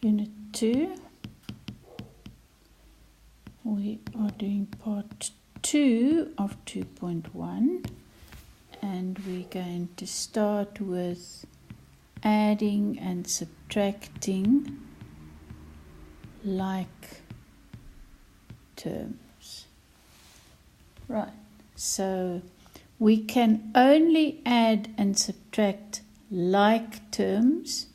Unit 2. We are doing part 2 of 2.1, and we're going to start with adding and subtracting like terms. Right, so we can only add and subtract like terms,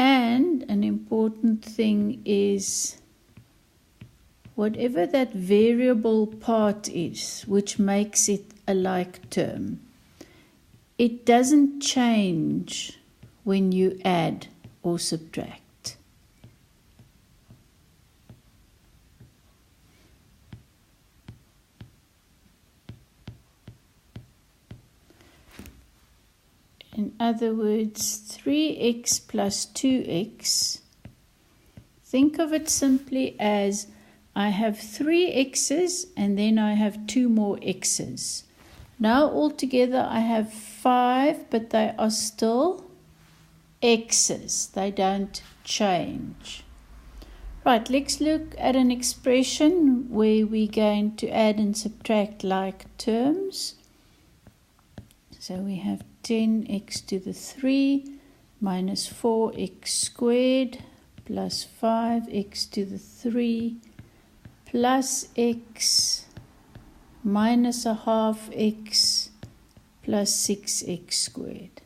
and an important thing is whatever that variable part is which makes it a like term, it doesn't change when you add or subtract. In other words, 3x plus 2x, think of it simply as I have 3 x's and then I have 2 more x's. Now altogether I have 5, but they are still x's. They don't change. Right, let's look at an expression where we're going to add and subtract like terms. So we have 10x to the 3 minus 4x squared plus 5x to the 3 plus x minus a half x plus 6x squared.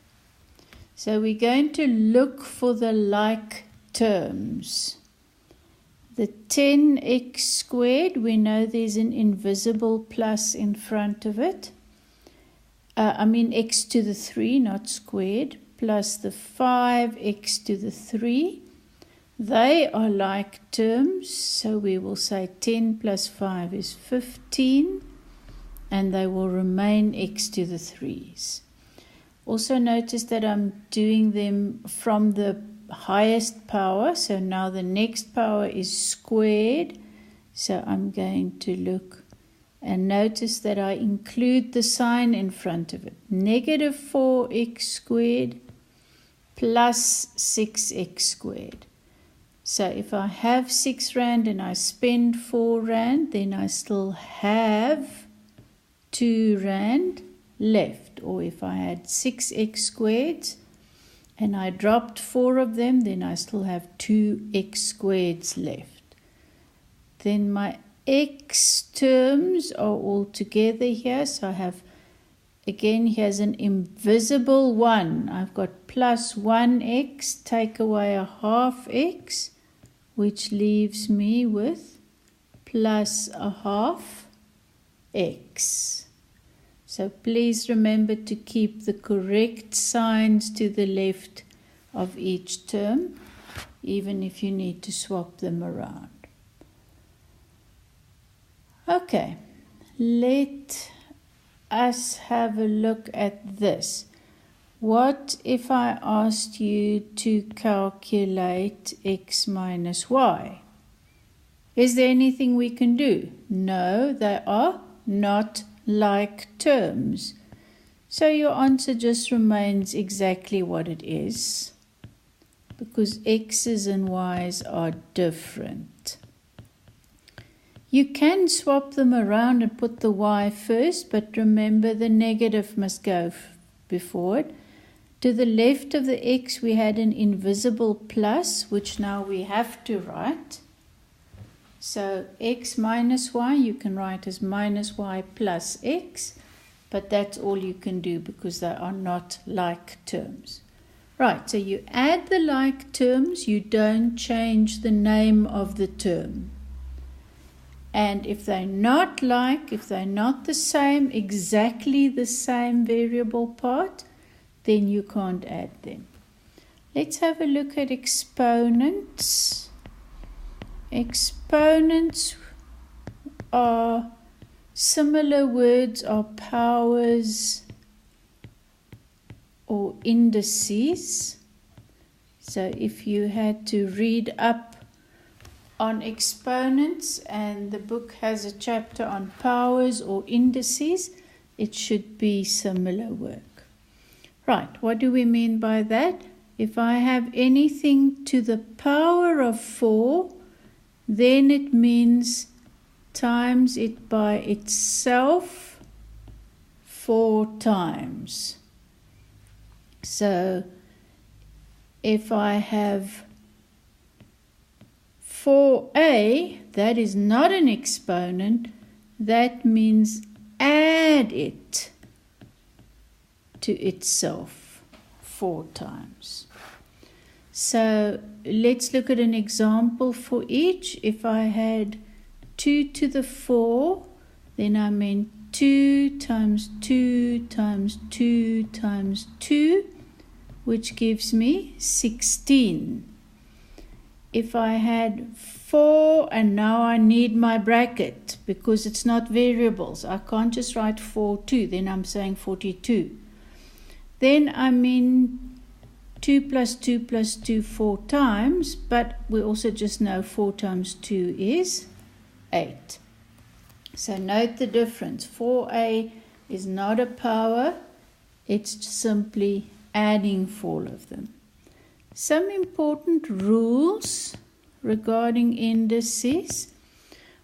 So we're going to look for the like terms. The 10x squared, we know there's an invisible plus in front of it. X to the 3, not squared, plus the 5x to the 3. They are like terms, so we will say 10 plus 5 is 15, and they will remain x to the 3's. Also notice that I'm doing them from the highest power, so now the next power is squared, so I'm going to look and notice that I include the sign in front of it. Negative 4x squared plus 6x squared. So if I have 6 rand and I spend 4 rand, then I still have 2 rand left. Or if I had 6x squared and I dropped 4 of them, then I still have 2x squareds left. Then my x terms are all together here, so I have, again, here's an invisible 1. I've got plus 1x, take away a half x, which leaves me with plus a half x. So please remember to keep the correct signs to the left of each term, even if you need to swap them around. Okay, let us have a look at this. What if I asked you to calculate x minus y? Is there anything we can do? No, they are not like terms. So your answer just remains exactly what it is, because x's and y's are different. You can swap them around and put the y first, but remember the negative must go before it. To the left of the x we had an invisible plus, which now we have to write. So x minus y you can write as minus y plus x, but that's all you can do because they are not like terms. Right, so you add the like terms, you don't change the name of the term. And if they're not like, if they're not the same, exactly the same variable part, then you can't add them. Let's have a look at exponents. Exponents are similar words, are powers or indices. So if you had to read up on exponents, and the book has a chapter on powers or indices, it should be similar work. Right, what do we mean by that? if I have anything to the power of 4, then it means times it by itself 4 times. So if I have 4a, that is not an exponent, that means add it to itself 4 times. So let's look at an example for each. If I had 2 to the 4, then I meant 2 times 2 times 2 times 2, which gives me 16. If I had 4 and now I need my bracket because it's not variables, I can't just write 42, then I'm saying 42. Then I mean 2 plus 2 plus 2 4 times, but we also just know 4 times 2 is 8. So note the difference. 4a is not a power, it's simply adding 4 of them. Some important rules regarding indices.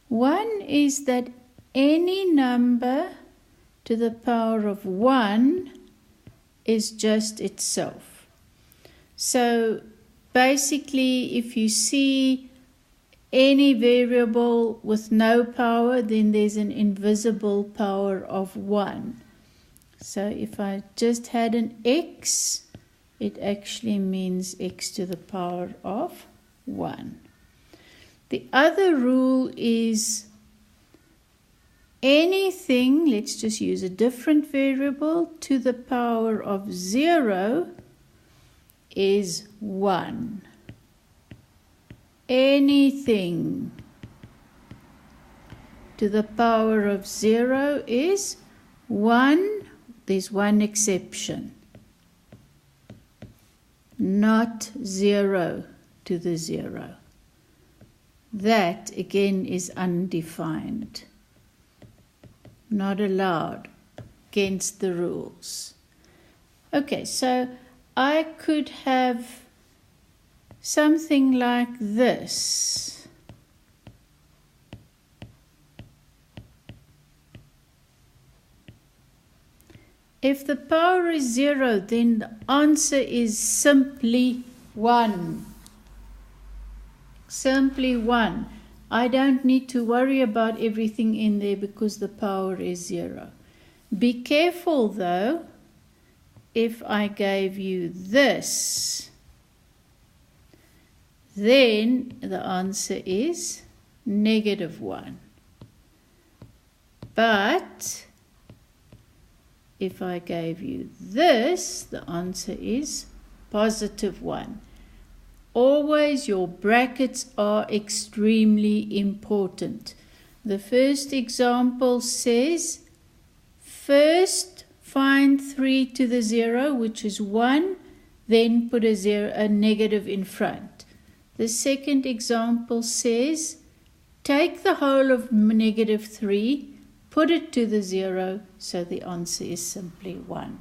One is that any number to the power of 1 is just itself. So basically, if you see any variable with no power, then there's an invisible power of 1. So if I just had an x, it actually means x to the power of 1. The other rule is anything, let's just use a different variable, to the power of 0 is 1. Anything to the power of 0 is 1. There's one exception. Not 0 to the 0. That again is undefined. Not allowed. Against the rules. Okay, so I could have something like this. If the power is 0, then the answer is simply 1. Simply 1. I don't need to worry about everything in there because the power is 0. Be careful though, if I gave you this, then the answer is -1. But if I gave you this, the answer is +1. Always your brackets are extremely important. The first example says, first find 3 to the 0, which is 1, then put a negative in front. The second example says, take the whole of -3, put it to the 0, so the answer is simply 1.